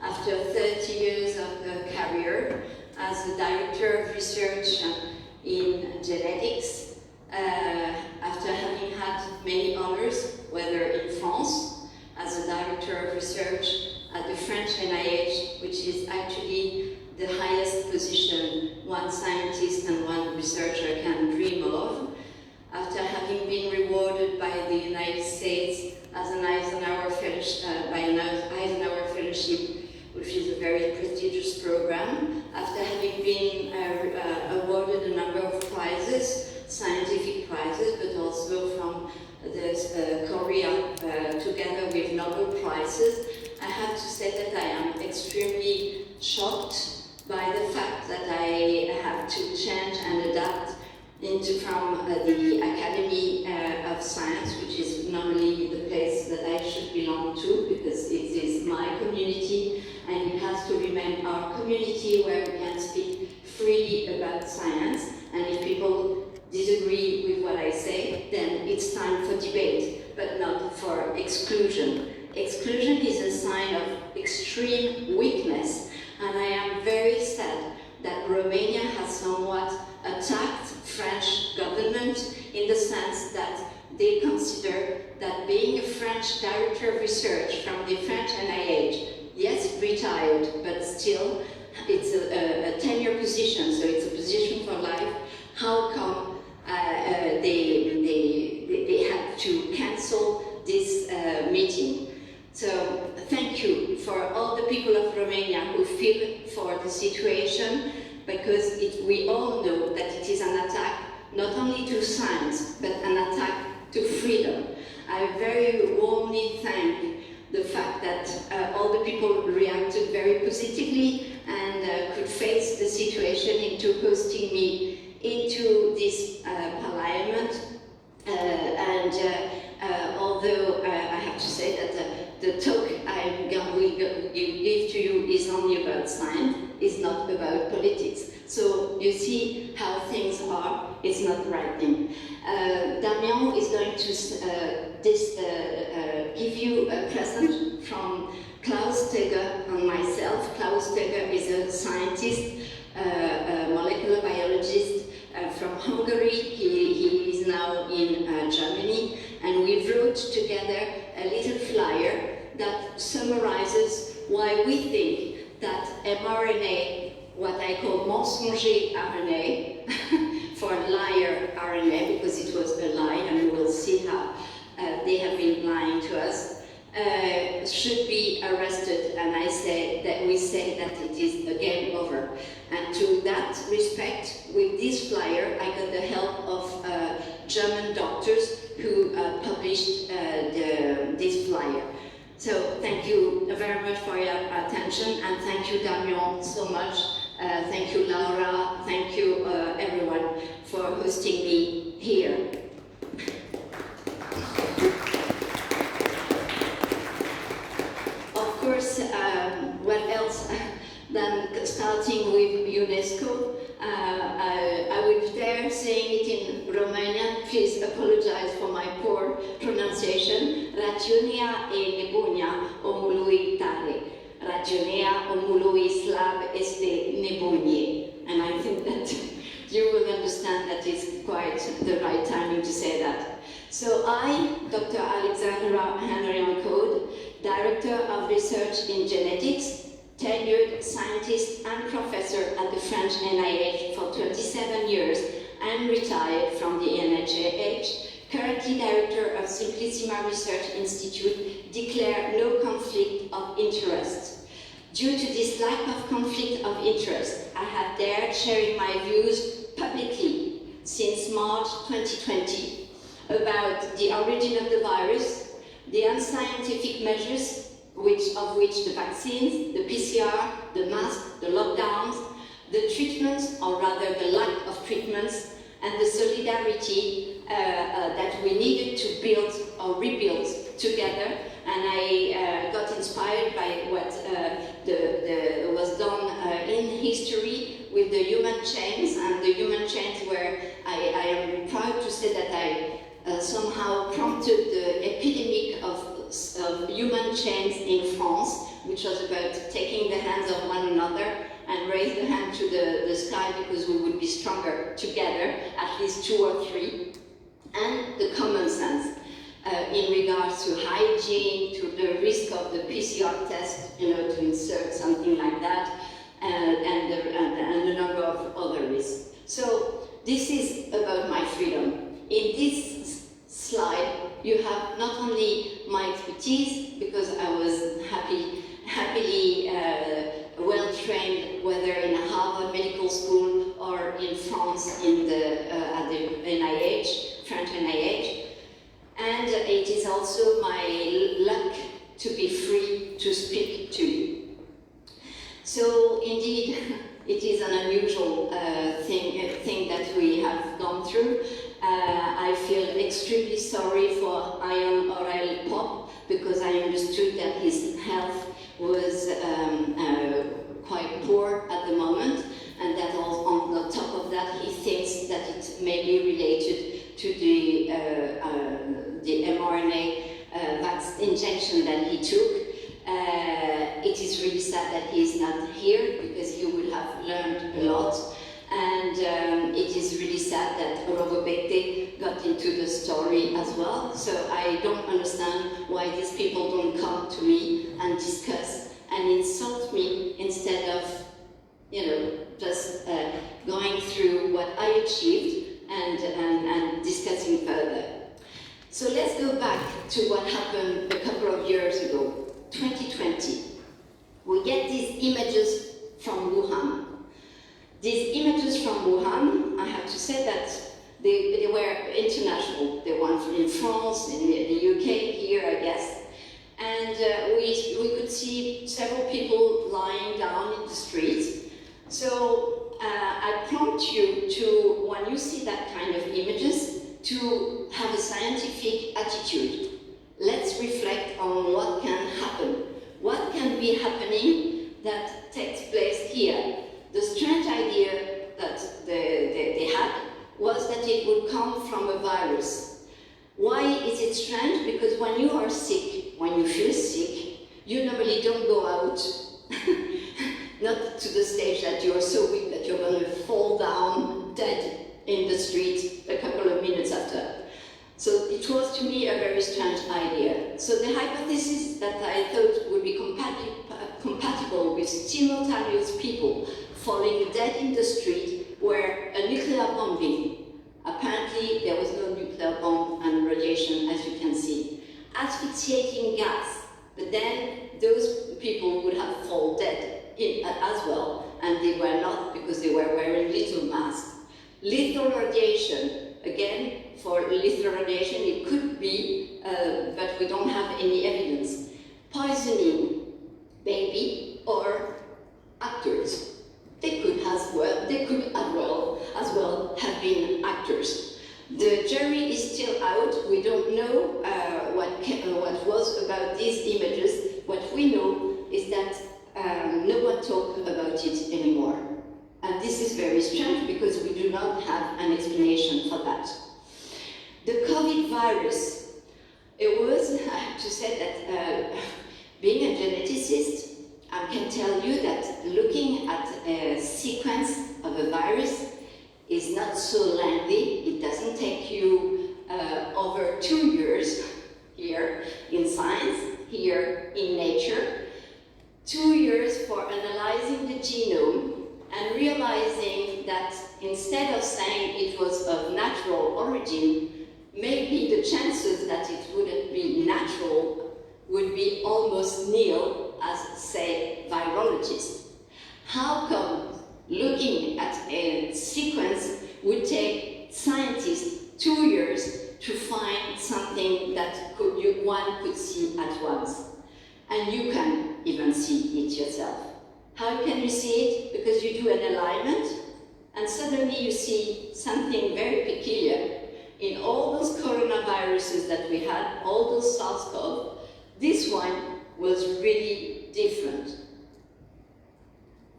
after 30 years of career as a director of research in genetics, after having had many honors, whether in France as a director of research at the French NIH, which is actually the highest position one scientist and one researcher can dream of, after having been rewarded by the United States as an Eisenhower Fellowship, which is a very prestigious program, after having been awarded a number of prizes, scientific prizes, but also from Korea, together with Nobel Prizes, I have to say that I am extremely shocked by the fact that I have to change and adapt from the Academy of Science, which is normally the place that I should belong to, because it is my community and it has to remain our community where we can speak freely about science. And if people disagree with what I say, then it's time for debate, but not for exclusion. Exclusion is a sign of extreme weakness, and I am very sad that Romania has somewhat attacked French government in the sense that they consider that being a French director of research from the French NIH, yes, retired, but still it's a tenure position, so it's a position for life. How come they had to cancel this meeting? So thank you for all the people of Romania who feel for the situation, because we all know that it is an attack not only to science, but an attack to freedom. I very warmly thank the fact that all the people reacted very positively and could face the situation into hosting me into this parliament. Although I have to say that the talk I will give to you is only about science, is not about politics. So you see how things are, it's not the right thing. Damien is going to give you a present from Klaus Steger and myself. Klaus Steger is a scientist, a molecular biologist from Hungary. He is now in Germany, and we wrote together a little flyer that summarizes why we think that mRNA, what I call mensonger RNA, for liar RNA, because it was a lie, and we will see how they have been lying to us, should be arrested, and we say that it is a game over. And to that respect, with this flyer, I got the help of German doctors who published this flyer. So thank you very much for your attention, and thank you, Damien, so much. Thank you, Laura. Thank you, everyone, for hosting me here. Of course, what else than starting with UNESCO? I would dare saying it in Romanian. Please apologize for my poor pronunciation. Rațiunea e nebunia omului tare. Rațiunea omului slab este nebunie. And I think that you will understand that it's quite the right timing to say that. So I, Dr. Alexandra Henrion-Caude, Director of Research in Genetics, tenured scientist and professor at the French NIH for 27 years and retired from the NIH, currently director of SimplissimA Research Institute, declare no conflict of interest. Due to this lack of conflict of interest, I have dared sharing my views publicly since March 2020 about the origin of the virus, the unscientific measures of which the vaccines, the PCR, the mask, the lockdowns, the treatments, or rather the lack of treatments, and the solidarity that we needed to build or rebuild together. And I got inspired by what was done in history with the human chains, and the human chains where I am proud to say that I somehow prompted the epidemic of human chains in France, which was about taking the hands of one another and raise the hand to the sky because we would be stronger together, at least 2 or 3, and the common sense in regards to hygiene, to the risk of the PCR test, to insert something like that, and a number of other risks. So this is about my freedom. In this slide, you have not only my expertise, because I was happily well-trained, whether in a Harvard Medical School or in France at the NIH, French NIH. And it is also my luck to be free to speak to you. So indeed, it is an unusual thing that we have gone through. I feel extremely sorry for Ian Pop, because I understood that his health was quite poor at the moment, and that on the top of that he thinks that it may be related to the mRNA injection that he took. It is really sad that he is not here, because he would have learned a lot. And it is really sad that Robobete got into the story as well. So I don't understand why these people don't come to me and discuss and insult me instead of, just going through what I achieved and discussing further. So let's go back to what happened a couple of years ago, 2020. We get these images from Wuhan. These images from Wuhan, I have to say that they were international. They were in France, in the UK, here, I guess. And we could see several people lying down in the streets. So I prompt you to, when you see that kind of images, to have a scientific attitude. Let's reflect on what can happen. What can be happening that takes place here? The strange idea that they had was that it would come from a virus. Why is it strange? Because when you are sick, when you feel sick, you normally don't go out, not to the stage that you're so weak that you're going to fall down dead in the street a couple of minutes after. So it was to me a very strange idea. So the hypothesis that I thought would be compatible with simultaneous people falling dead in the street were a nuclear bombing. Apparently there was no nuclear bomb and radiation, as you can see. Asphyxiating gas, but then those people would have fallen dead as well, and they were not, because they were wearing little masks. Lethal radiation, again, for lethal radiation it could be, but we don't have any evidence. Poisoning baby or actors. They could as well have been actors. The jury is still out. We don't know what was about these images. What we know is that no one talks about it anymore. And this is very strange, because we do not have an explanation for that. The COVID virus, it was, I have to say that being a geneticist, I can tell you that looking at a sequence of a virus is not so lengthy. It doesn't take you over 2 years here in science, here in nature. 2 years for analyzing the genome and realizing that instead of saying it was of natural origin, maybe the chances that it wouldn't be natural would be almost nil, as say virologists. How come looking at a sequence would take scientists 2 years to find something that one could see at once? And you can even see it yourself. How can you see it? Because you do an alignment, and suddenly you see something very peculiar. In all those coronaviruses that we had, all those SARS-CoV, this one was really different.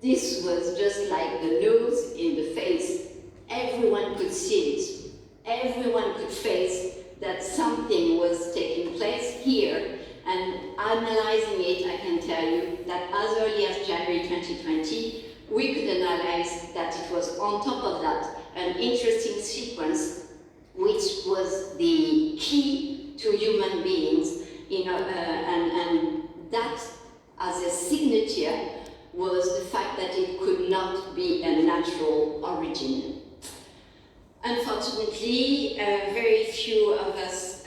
This was just like the nose in the face. Everyone could see it. Everyone could face that something was taking place here, And analyzing it, I can tell you that as early as January 2020, we could analyze that it was on top of that an interesting sequence which was the key to human beings, and that as a signature was the fact that it could not be a natural origin. Unfortunately, very few of us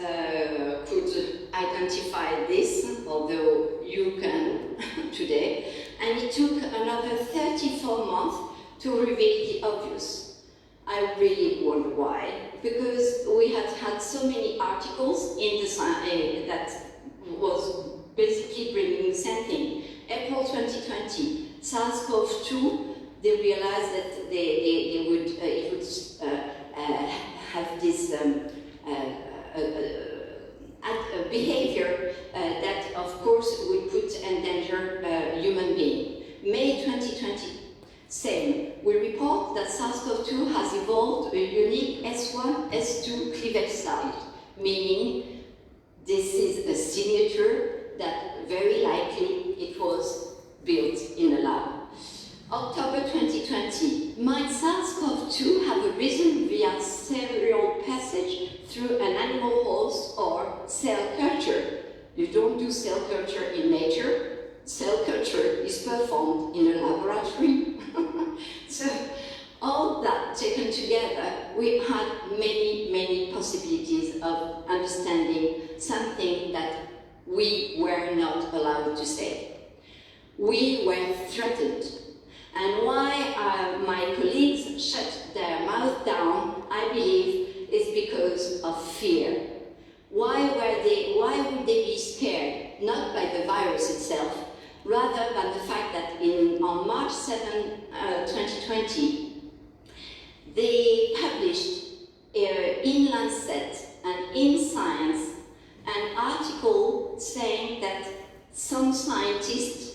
could identify this, although you can today, and it took another 34 months to reveal the obvious. I really wonder why, because we had had so many articles in the that was basically bringing the same thing. April 2020, SARS-CoV-2, they realized that it would have this behavior that, of course, would put in danger human being. May 2020, same. We report that SARS-CoV-2 has evolved a unique S1, S2 cleavage site, meaning this is a signature that very likely it was built in a lab. October 2020, might SARS-CoV-2 have arisen via serial passage through an animal host or cell culture? You don't do cell culture in nature. Cell culture is performed in a laboratory. So all that taken together, we had many possibilities of understanding something that we were not allowed to say. We were threatened. And why my colleagues shut their mouth down, I believe, is because of fear. Why would they be scared? Not by the virus itself, rather by the fact that on March 7, 2020, they published in Lancet and in Science an article saying that some scientists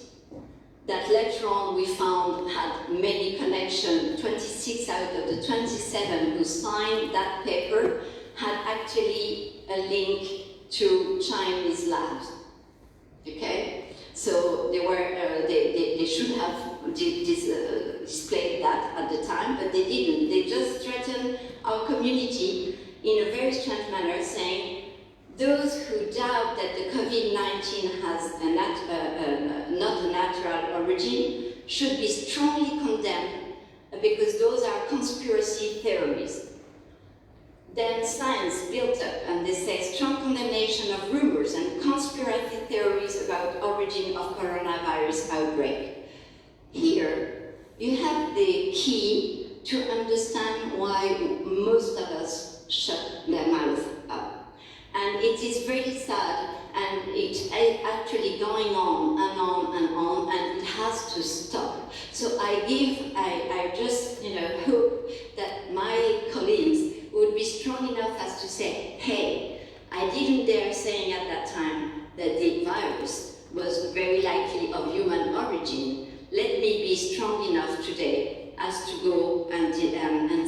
that later on we found had many connections, 26 out of the 27 who signed that paper had actually a link to Chinese labs. Okay? So they were, they should have displayed that at the time, but they didn't. They just threatened our community in a very strange manner, saying, those who doubt that the COVID-19 has not a natural origin should be strongly condemned because those are conspiracy theories. Then science built up and they say strong condemnation of rumors and conspiracy theories about origin of coronavirus outbreak. Here, you have the key to understand why most of us shut their mouth up. And it is very sad, and it's actually going on and on and on, and it has to stop. So I just hope that my colleagues would be strong enough as to say, hey, I didn't dare saying at that time that the virus was very likely of human origin. Let me be strong enough today as to go and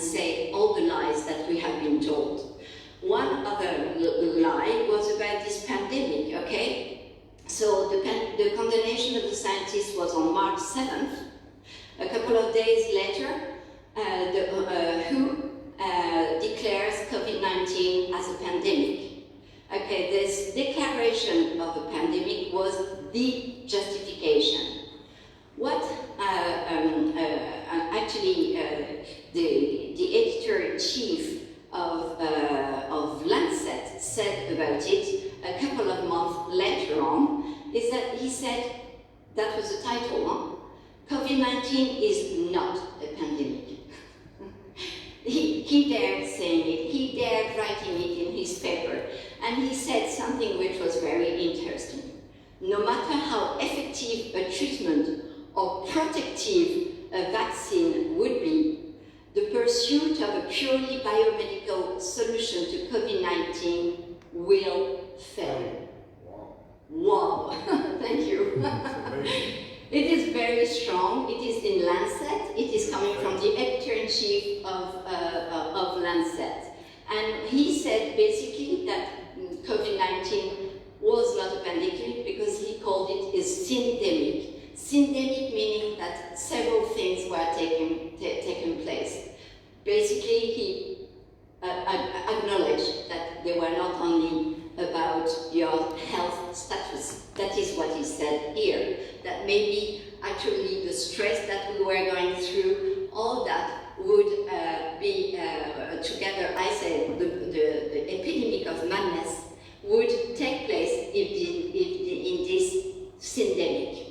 say all the lies that we have been told. One other lie was about this pandemic, okay? So the condemnation of the scientists was on March 7th. A couple of days later, the WHO declares COVID-19 as a pandemic. Okay, this declaration of a pandemic was the justification. What the editor-in-chief of Lancet said about it a couple of months later on is that he said, that was the title, huh? COVID-19 is not a pandemic. He dared saying it, he dared writing it in his paper, and he said something which was very interesting. No matter how effective a treatment or protective a vaccine would be, the pursuit of a purely biomedical solution to COVID-19 will fail. Wow. Thank you. It is very strong. It is in Lancet. It is coming from the editor-in-chief of Lancet. And he said basically that COVID-19 was not a pandemic because he called it a syndemic. Syndemic meaning that several things were taking place. Basically, he acknowledged that they were not only about your health status. That is what he said here. That maybe actually the stress that we were going through, all that would be together. I said the epidemic of madness would take place in this syndemic.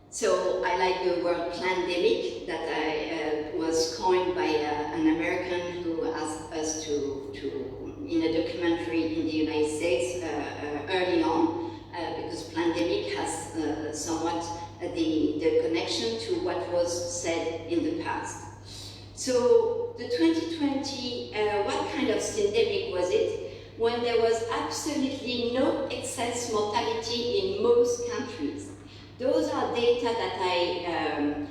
So I like the word pandemic that was coined by an American who asked us to in a documentary in the United States early on, because pandemic has somewhat the connection to what was said in the past. So the 2020, what kind of syndemic was it? When there was absolutely no excess mortality in most countries. Those are data that I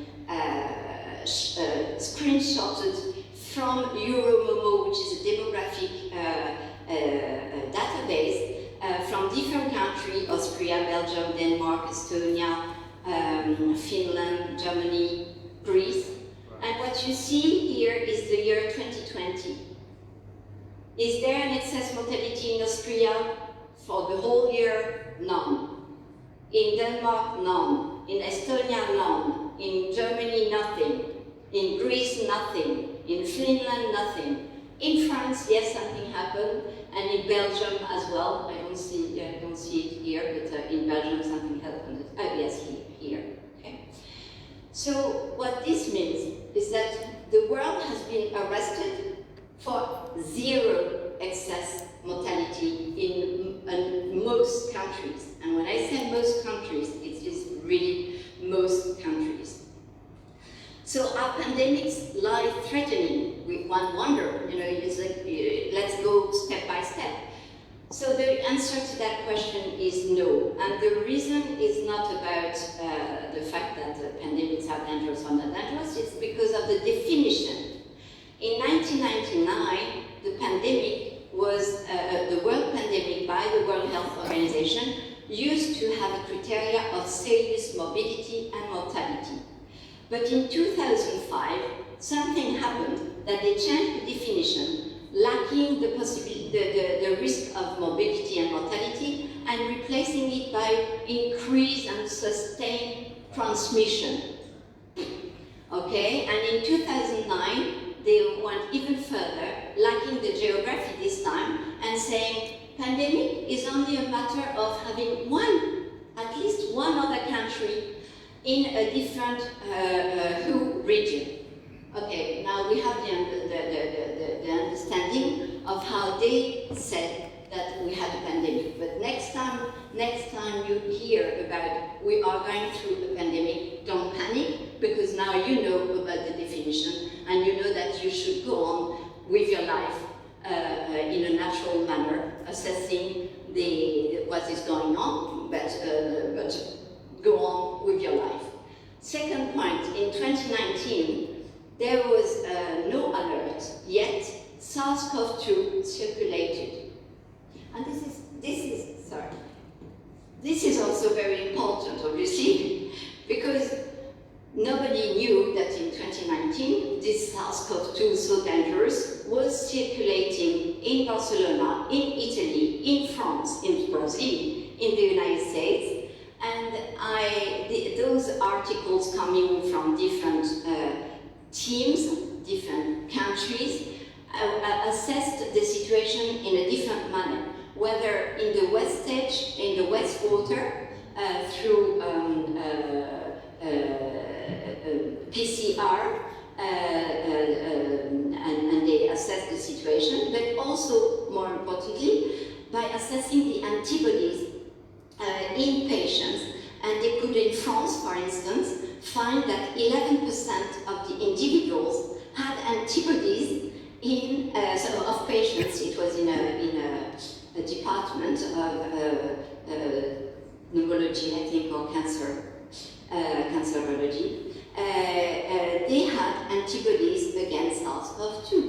screenshotted from Euromomo, which is a demographic database from different countries: Austria, Belgium, Denmark, Estonia, Finland, Germany, Greece. And what you see here is the year 2020. Is there an excess mortality in Austria for the whole year? None. In Denmark, none. In Estonia, none. In Germany, nothing. In Greece, nothing. In Finland, nothing. In France, yes, something happened, and in Belgium as well. I don't see it here, but in Belgium something happened. Yes, here. Okay. So what this means is that the world has been arrested for zero excess mortality in most countries. And when I say most countries, it is really most countries. So are pandemics life-threatening? One wonder, it's like, let's go step by step. So the answer to that question is no. And the reason is not about the fact that pandemics are dangerous or not dangerous, it's because of the definition. In 1999, the pandemic was, the world pandemic by the World Health Organization used to have a criteria of serious morbidity and mortality. But in 2005, something happened that they changed the definition, lacking the possibility, the risk of morbidity and mortality, and replacing it by increased and sustained transmission. Okay, and in 2009, they went even further, lacking the geography this time, and saying pandemic is only a matter of having at least one other country in a different WHO region. Okay, now we have the understanding of how they said that we had a pandemic. But next time you hear about we are going through a pandemic, don't panic, because now you know about the definition and you know that you should go on with your life in a natural manner, assessing what is going on, but go on with your life. Second point, in 2019, there was no alert, yet SARS-CoV-2 circulated. And this is also very important, obviously, because nobody knew that in 2019, this SARS-CoV-2, so dangerous, was circulating in Barcelona, in Italy, in France, in Brazil, in the United States. And those articles coming from different teams, different countries, assessed the situation in a different manner, whether in the West Edge, in the West Quarter, through PCR, and they assessed the situation, but also, more importantly, by assessing the antibodies in patients. And they could, in France, for instance, find that 11% of the individuals had antibodies of patients. It was in a department of pneumology, I think, or cancerology. They had antibodies against SARS-CoV-2.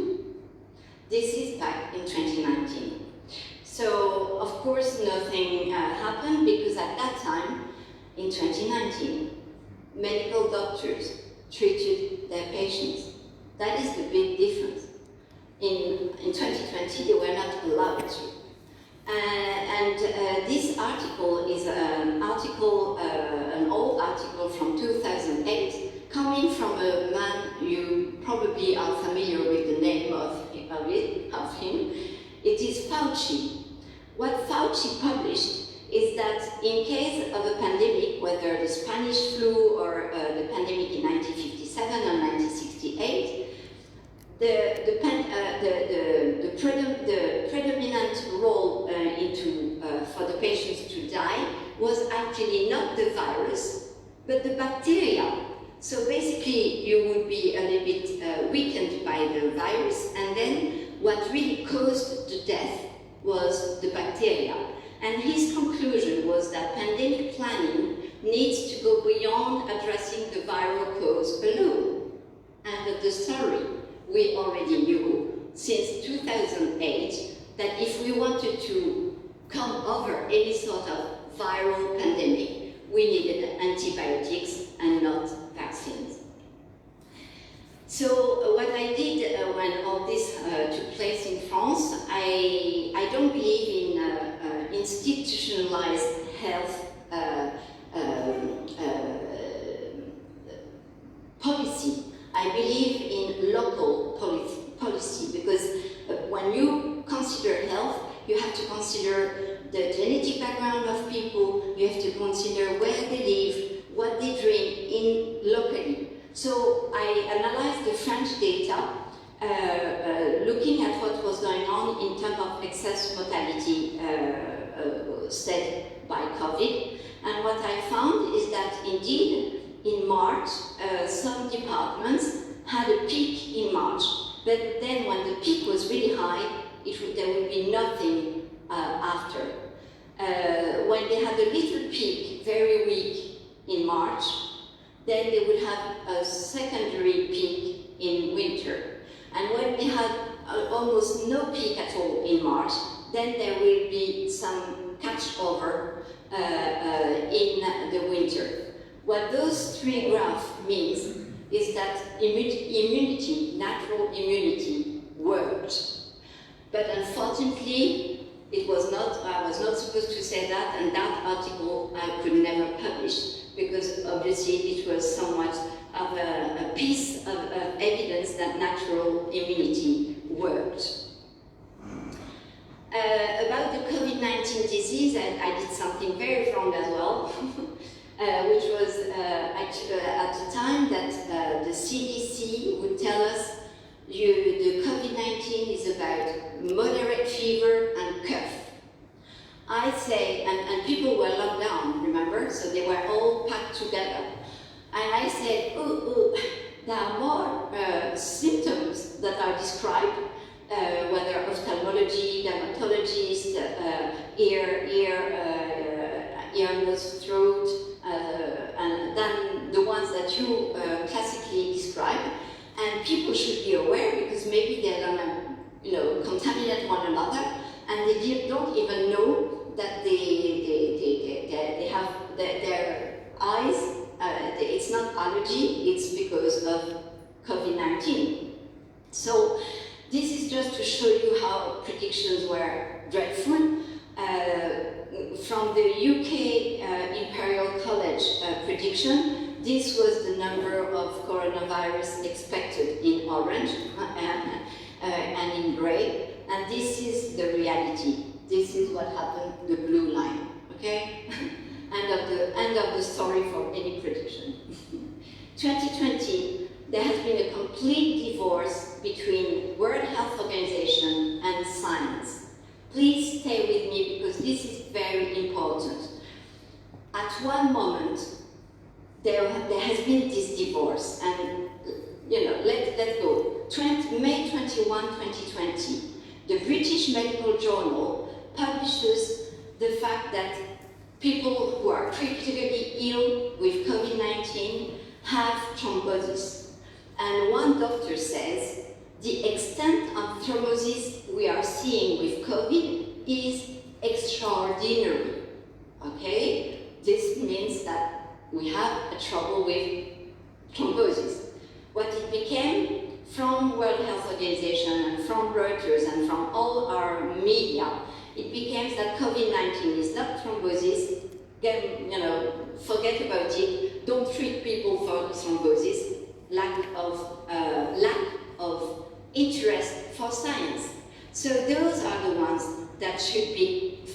This is back in 2019. So, of course, nothing happened because at that time, in 2019, medical doctors treated their patients. That is the big difference. In 2020, they were not allowed to. This article is an old article from 2008, coming from a man you probably are familiar with the name of him. It is Fauci. What Fauci published is that in case of a pandemic, whether the Spanish flu or the pandemic in 1957 or 1968, the predominant role for the patients to die was actually not the virus, but the bacteria. So basically, you would be a little bit weakened by the virus, and then what really caused the death was the bacteria. And his conclusion was that pandemic planning needs to go beyond addressing the viral cause alone. And the story we already knew since 2008 that if we wanted to come over any sort of viral pandemic, we needed antibiotics and not vaccines. So what I did when all this took place in France, I don't believe in institutionalized health policy. I believe in local policy because when you consider health, you have to consider the genetic background of people, you have to consider where they live, what they drink locally. So I analyzed the French data, looking at what was going on in terms of excess mortality set by COVID. And what I found is that indeed, in March, some departments had a peak in March, but then when the peak was really high, there would be nothing after. When they had a little peak, very weak in March, then they would have a secondary peak in winter. And when they had almost no peak at all in March, then there will be some catch-over in the winter. What those three graphs means is that immunity, natural immunity, worked. But unfortunately, I was not supposed to say that, and that article I could never publish, because obviously it was somewhat of a piece of evidence that natural immunity worked. About the COVID-19 disease, I did something very wrong as well, which was actually at the time that the CDC would tell us the COVID-19 is about moderate fever and cough. I say, and people were locked down, remember? So they were all packed together. And I said, there are more symptoms that are described, whether ophthalmology, dermatologist, ear, nose, throat, and than the ones that you classically describe. And people should be aware because maybe they're gonna, contaminate one another, and they don't even know that they have their eyes. It's not allergy; it's because of COVID-19. So this is just to show you how predictions were dreadful. From the UK Imperial College prediction, this was the number of coronavirus expected in orange and in grey, and this is the reality. This is what happened, the blue line, okay? End of the story for any prediction. 2020, there has been a complete divorce between World Health Organization and science. Please stay with me because this is very important. At one moment, there has been this divorce, and let's go. May 21, 2020, the British Medical Journal publishes the fact that people who are critically ill with COVID-19 have thrombosis. And one doctor says, the extent of thrombosis we are seeing with COVID is extraordinary. Okay? This means that we have a trouble with thrombosis. What it became from World Health Organization and from Reuters and from all our media, it became that COVID-19 is not thrombosis. Forget about it. Don't treat people for thrombosis. Lack of interest for science. So those are the ones that should be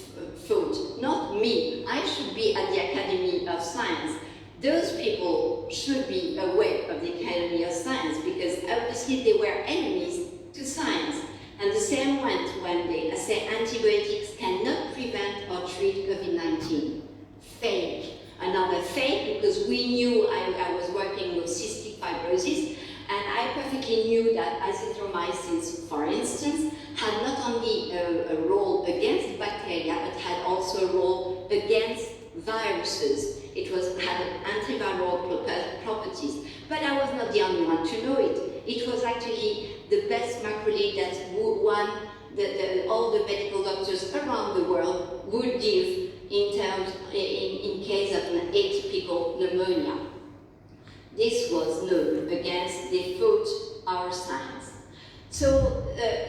fought. Not me. I should be at the Academy of Science. Those people should be aware of the Academy of Science because obviously they were enemies to science. And the same went when they say antibiotics cannot prevent or treat COVID-19. Fake. Another fake, because we knew I was working with cystic fibrosis, and I perfectly knew that azithromycin, for instance, had not only a role against bacteria, but had also a role against viruses. It had antiviral properties. But I was not the only one to know it. It was actually the best macrolide that all the medical doctors around the world would give in case of an atypical pneumonia. This was known against they fought our science. So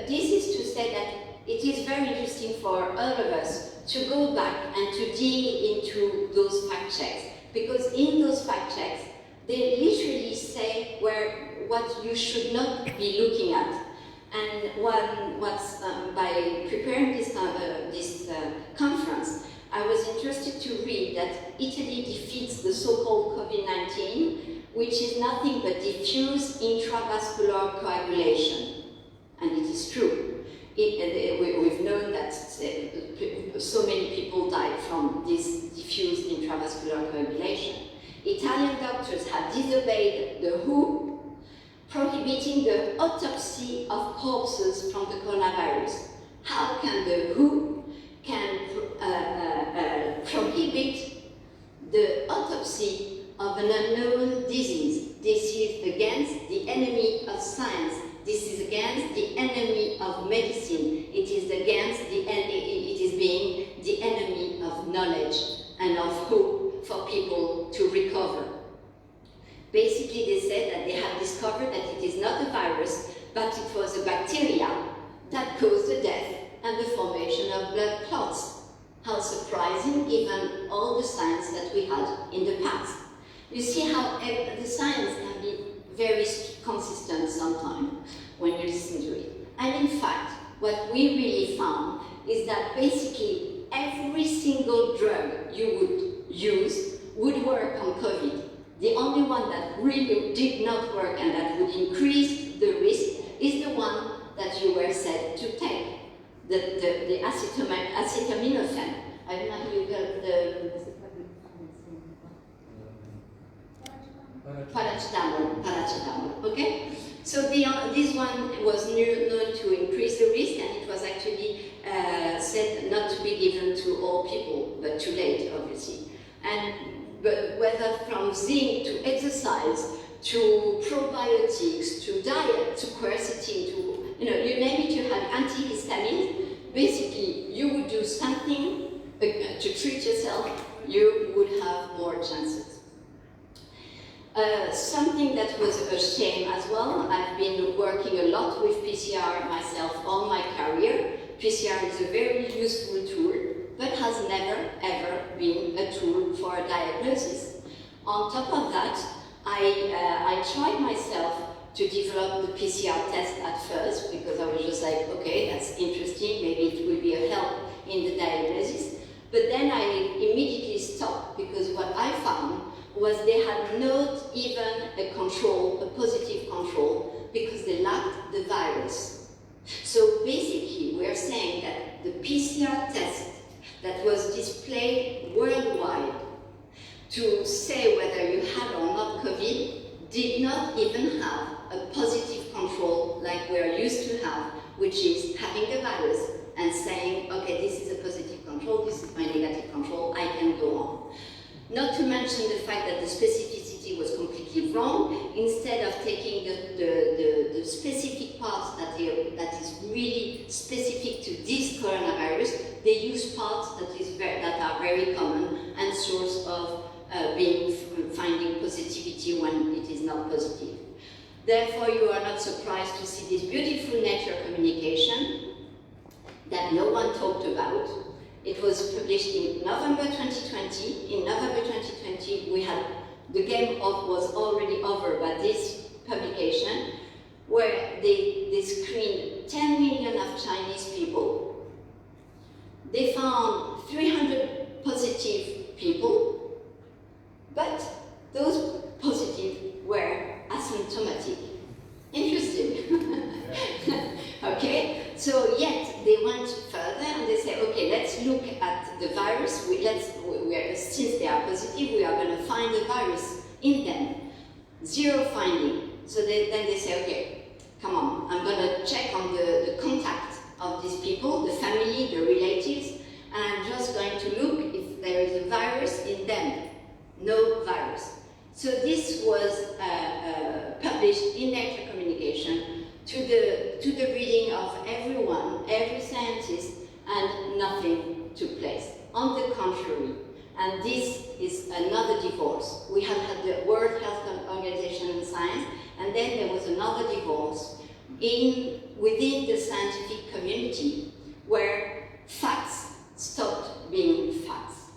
this is to say that it is very interesting for all of us to go back and to dig into those fact checks, because in those fact checks they literally say what you should not be looking at. And by preparing this conference, I was interested to read that Italy defeats the so-called COVID-19, which is nothing but diffuse intravascular coagulation. And it is true. We've known that so many people died from this diffuse intravascular coagulation. Italian doctors have disobeyed the WHO, prohibiting the autopsy of corpses from the coronavirus. How can the WHO prohibit the autopsy of an unknown disease? This is against the enemy of science. This is against the enemy of medicine. It is against it is being the enemy of knowledge and of hope for people to recover. Basically, they said that they have discovered that it is not a virus, but it was a bacteria that caused the death and the formation of blood clots. How surprising, given all the science that we had in the past. You see how the science can be very consistent sometimes when you listen to it. And in fact, what we really found is that basically every single drug you would use would work on COVID. The only one that really did not work and that would increase the risk is the one that you were said to take, the acetaminophen. I don't know if you got the paracetamol, okay? So this one was known to increase the risk, and it was actually said not to be given to all people, but too late, obviously. But whether from zinc to exercise, to probiotics, to diet, to quercetin, to, you name it, you have antihistamines. Basically, you would do something to treat yourself, you would have more chances. Something that was a shame as well, I've been working a lot with PCR myself all my career. PCR is a very useful tool, but has never ever been a tool for a diagnosis. On top of that, I tried myself to develop the PCR test at first, because I was just like, okay, that's interesting, maybe it will be a help in the diagnosis. But then I immediately stopped, because what I found was they had not even a control, a positive control, because they lacked the virus. So basically, we're saying that the PCR test that was displayed worldwide to say whether you had or not COVID did not even have a positive control like we're used to have, which is having the virus and saying, okay, this is a positive control, this is my negative control, I can go on. Not to mention the fact that the specificity was completely wrong. Instead of taking the specific parts that is really specific to this coronavirus, they use parts that are very common and source of finding positivity when it is not positive. Therefore, you are not surprised to see this beautiful nature communication that no one talked about. It was published in November 2020. In November 2020, the game was already over by this publication, where they screened 10 million of Chinese people. They found 300 positive people, but those positive were asymptomatic. Interesting. Okay, so yet they went further and they said, okay, let's look at the virus. Since they are positive, we are going to find the virus in them. Zero finding. So then they say, okay, come on, I'm going to check on the contact of these people, the family, the relatives, and I'm just going to look if there is a virus in them. No virus. So this was published in Nature Communication to the reading of everyone, every scientist, and nothing took place. On the contrary, and this is another divorce. We have had the World Health Organization in science, and then there was another divorce within the scientific community where facts stopped being facts.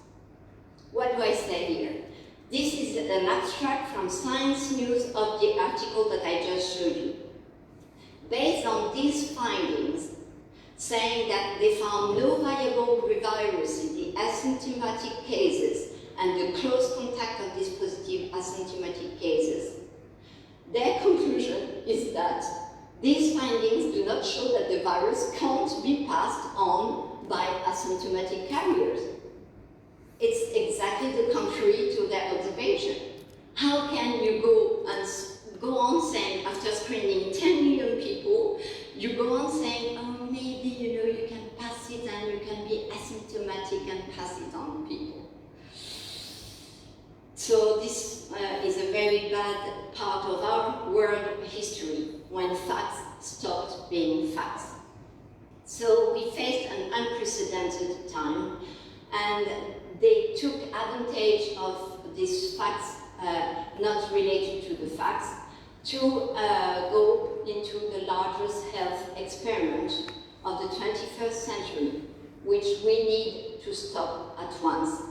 What do I say here? This is an abstract from Science News of the article that I just showed you. Based on these findings, saying that they found no viable virus in the asymptomatic cases and the close contact of these positive asymptomatic cases, their conclusion is that these findings do not show that the virus can't be passed on by asymptomatic carriers. It's exactly the contrary to their observation. How can you go on saying, after screening 10 million people, you go on saying, oh, maybe you can pass it and you can be asymptomatic and pass it on people. So this is a very bad part of our world history when facts stopped being facts. So we faced an unprecedented time, and they took advantage of these facts not related to the facts to go into the largest health experiment of the 21st century, which we need to stop at once.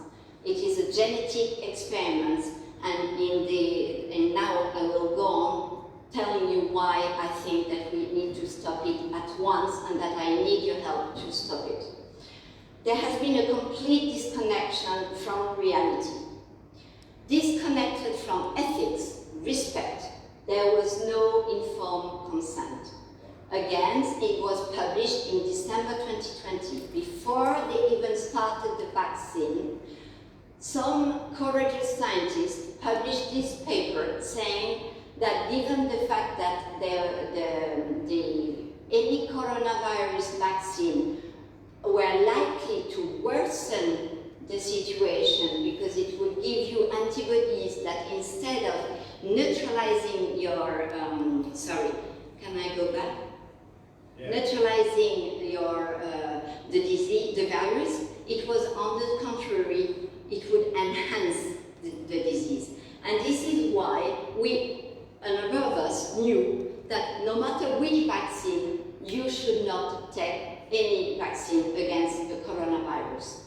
It is a genetic experiment, and now I will go on telling you why I think that we need to stop it at once and that I need your help to stop it. There has been a complete disconnection from reality. Disconnected from ethics, respect. There was no informed consent. Again, it was published in December 2020. Before they even started the vaccine, some courageous scientists published this paper saying that given the fact that any coronavirus vaccine were likely to worsen the situation because it would give you antibodies that instead of neutralizing your, can I go back? Yeah. Neutralizing your, the disease, the virus, it was on the contrary, it would enhance the disease. And this is why a number of us knew that no matter which vaccine, you should not take any vaccine against the coronavirus.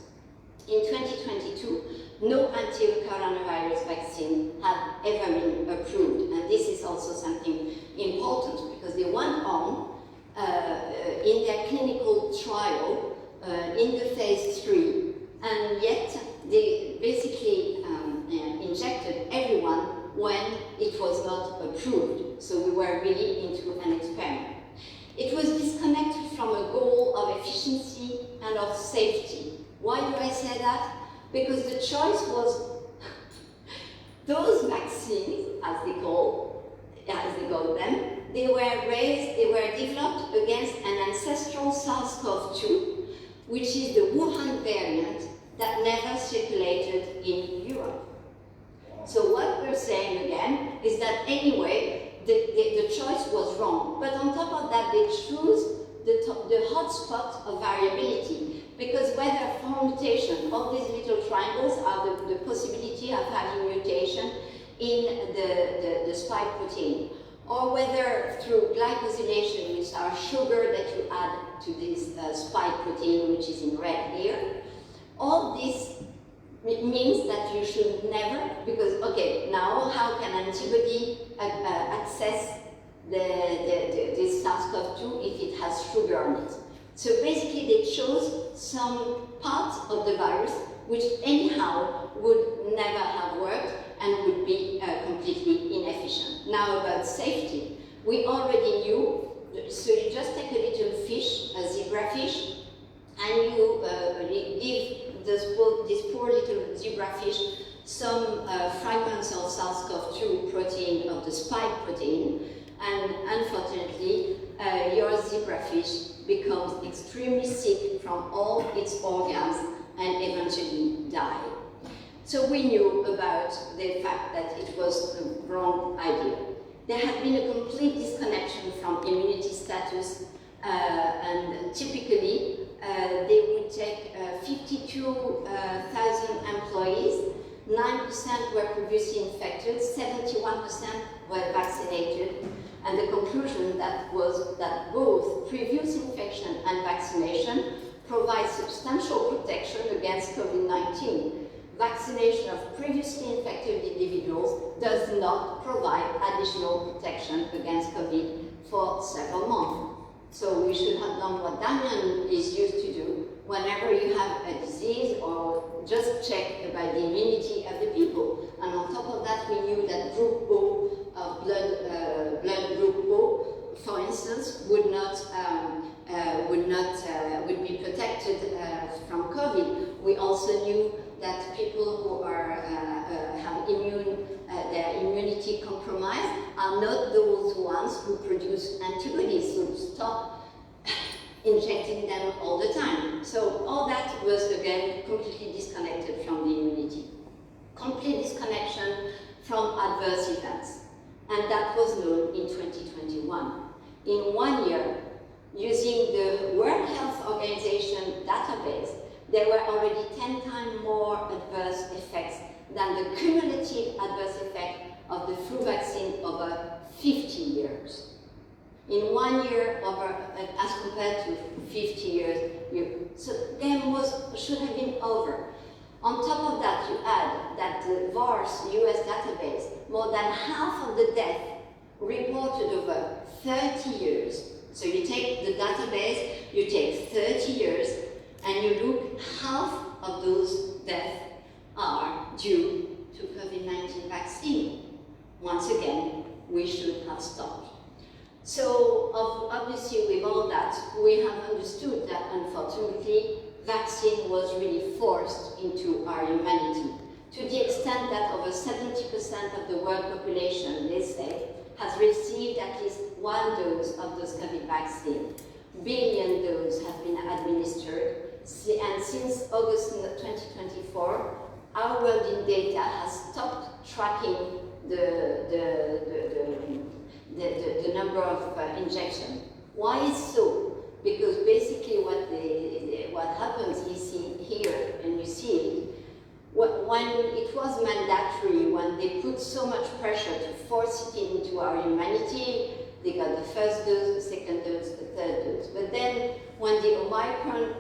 In 2022, no anti-coronavirus vaccine had ever been approved, and this is also something important because they went on in their clinical trial in the phase 3, and yet they basically injected everyone when it was not approved. So we were really into an experiment. It was disconnected from a goal of efficiency and of safety. Why do I say that? Because the choice was those vaccines, as they call them, they were developed against an ancestral SARS-CoV-2, which is the Wuhan variant that never circulated in Europe. So what we're saying again is that anyway, the choice was wrong. But on top of that, they chose the hotspot of variability. because whether for mutation, all these little triangles are the possibility of having mutation in the spike protein, or whether through glycosylation, which are sugar that you add to this spike protein, which is in red here. All this means that you should never, because, okay, now how can antibody access this SARS-CoV-2 if it has sugar on it? So basically they chose some part of the virus which anyhow would never have worked and would be completely inefficient. Now about safety, we already knew, so you just take a little fish, a zebrafish, and you give this poor little zebrafish some fragments of SARS-CoV-2 protein, of the spike protein, and unfortunately your zebrafish becomes extremely sick from all its organs and eventually die. So we knew about the fact that it was the wrong idea. There had been a complete disconnection from immunity status, and typically they would take 52,000 employees, 9% were previously infected, 71% were vaccinated, and the conclusion that was that both previous infection and vaccination provide substantial protection against COVID-19. Vaccination of previously infected individuals does not provide additional protection against COVID for several months. So we should have done what Damien is used to do whenever you have a disease, or just check about the immunity of the people. And on top of that, we knew that group O of blood group O, for instance, would be protected from COVID. We also knew that people who have their immunity compromised are not those ones who produce antibodies, so stop injecting them all the time. So all that was again completely disconnected from the immunity. Complete disconnection from adverse events. And that was known in 2021. In 1 year, using the World Health Organization database, there were already 10 times more adverse effects than the cumulative adverse effect of the flu vaccine over 50 years. In 1 year, as compared to 50 years, so the game should have been over. On top of that, you add that the VARS US database, more than half of the deaths reported over 30 years. So you take the database, you take 30 years, and you look, half of those deaths are due to COVID-19 vaccine. Once again, we should have stopped. So obviously with all that, we have understood that unfortunately, vaccine was really forced into our humanity, to the extent that over 70% of the world population, they say, has received at least 1 dose of those COVID vaccine. Billion doses have been administered, and since August 2024, our world in data has stopped tracking the number of injections. Why is so? Because basically what happens, you see here, and you see it, when it was mandatory, when they put so much pressure to force it into our humanity, they got the first dose, the second dose, the third dose. But then when the Omicron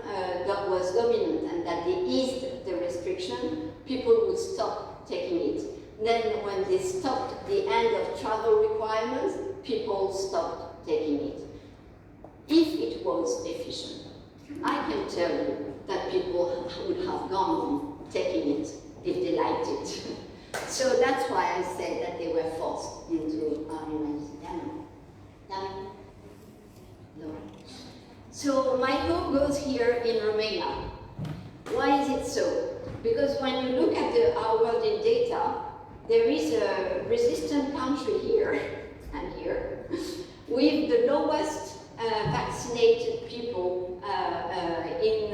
was dominant and that they eased the restriction, people would stop taking it. Then when they stopped the end of travel requirements, people stopped taking it. If it was efficient, I can tell you that people would have gone on taking it if they liked it. So that's why I said that they were forced into our humanity. No. So my hope goes here in Romania. Why is it so? Because when you look at our world in data, there is a resistant country here and here with the lowest vaccinated people in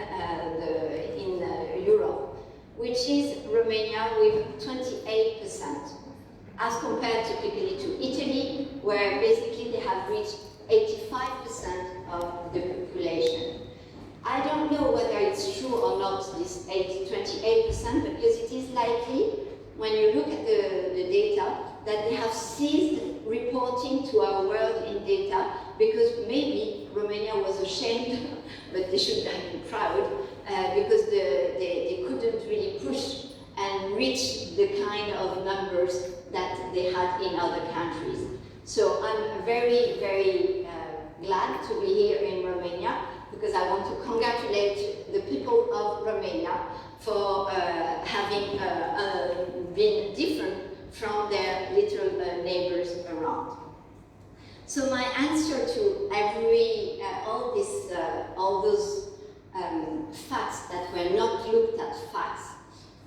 Europe, which is Romania with 28%, as compared typically to Italy, where basically they have reached 85% of the population. I don't know whether it's true or not, this 28%, because it is likely, when you look at the data, that they have ceased reporting to our world in data, because maybe Romania was ashamed, but they should have been proud, because they couldn't really push and reach the kind of numbers that they had in other countries. So I'm very, very glad to be here in Romania, because I want to congratulate the people of Romania for having been different from their little neighbors around. So my answer to all those facts that were not looked at facts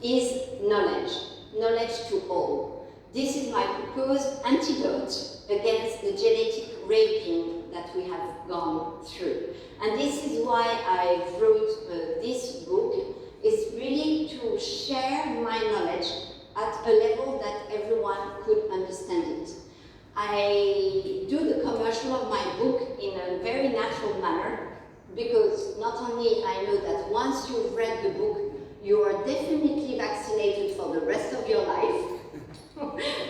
is knowledge to all. This is my proposed antidote against the genetic raping that we have gone through. And this is why I wrote this book, is really to share my knowledge at a level that everyone could understand it. I do the commercial of my book in a very natural manner, because not only I know that once you've read the book, you are definitely vaccinated for the rest of your life,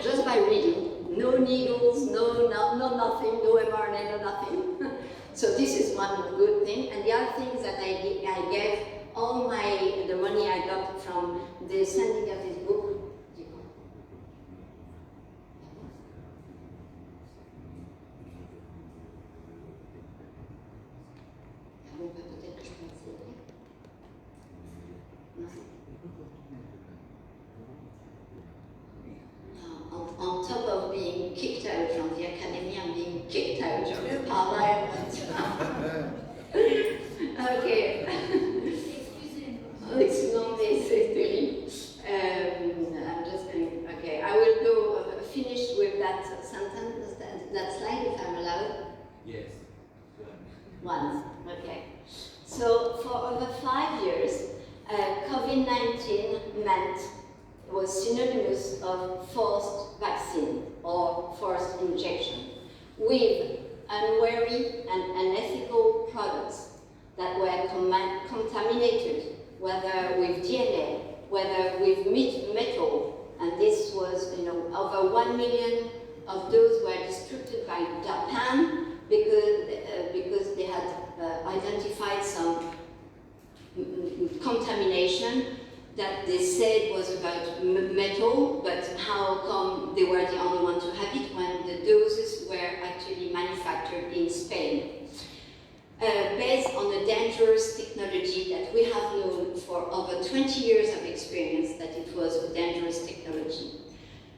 just by reading. No needles, no nothing, no mRNA, no nothing. So this is one good thing. And the other thing is that I gave all the money I got from the sending of this book. On top of being kicked out from the Academy, I'm being kicked out of the Parliament. Okay. It's long, I'm just going, okay. I will go finish with that sentence, that slide, if I'm allowed. Yes. One, okay. So for over 5 years, COVID-19 was synonymous of forced vaccine or forced injection, with unwary and unethical products that were contaminated, whether with DNA, whether with metal, and this was, over 1 million of those were distributed by Japan because they had identified some contamination that they said was about metal, but how come they were the only one to have it when the doses were actually manufactured in Spain? Based on a dangerous technology that we have known for over 20 years of experience that it was a dangerous technology.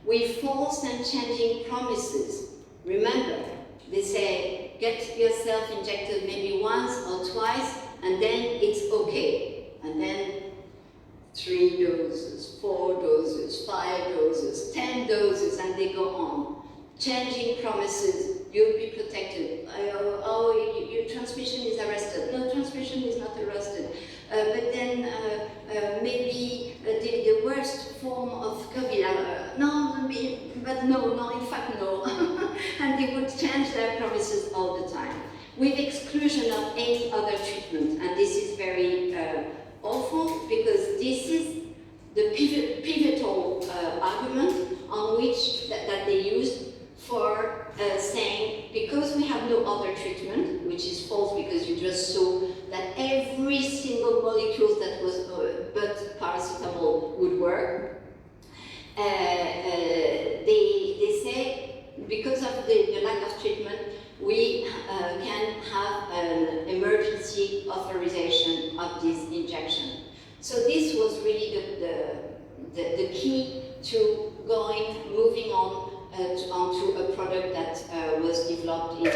With false and changing promises. Remember, they say, get yourself injected maybe once or twice, and then it's okay. And then 3 doses, 4 doses, 5 doses, 10 doses, and they go on. Changing promises, you'll be protected. Your transmission is arrested. No, transmission is not arrested. But then maybe the worst form of COVID, no, in fact, no. And they would change their promises all the time, with exclusion of any other treatment. And this is very awful, because this is the pivotal argument on which that they used for saying, because we have no other treatment, which is false because you just saw that every single molecule that was but paracetamol would work, they say, because of the lack of treatment, we can have an emergency authorization of this injection. So this was really the key to moving on onto a product that was developed in a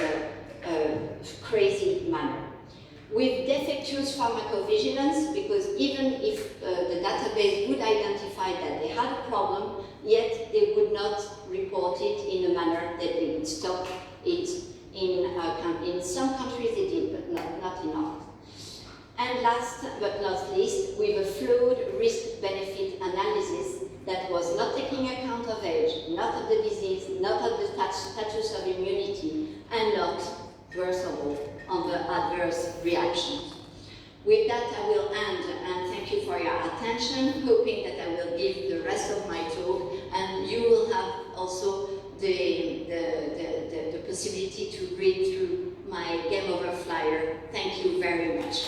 crazy manner. With defectuous pharmacovigilance, because even if the database would identify that they had a problem, yet they would not report it in a manner that they would stop it. In some countries they did, but not enough. And last but not least, with a flawed risk-benefit analysis that was not taking account of age, not of the disease, not of the status of immunity, and not, first of all, on the adverse reactions. With that, I will end, and thank you for your attention, hoping that I will give the rest of my talk, and you will have also the possibility to read through my Game Over flyer. Thank you very much.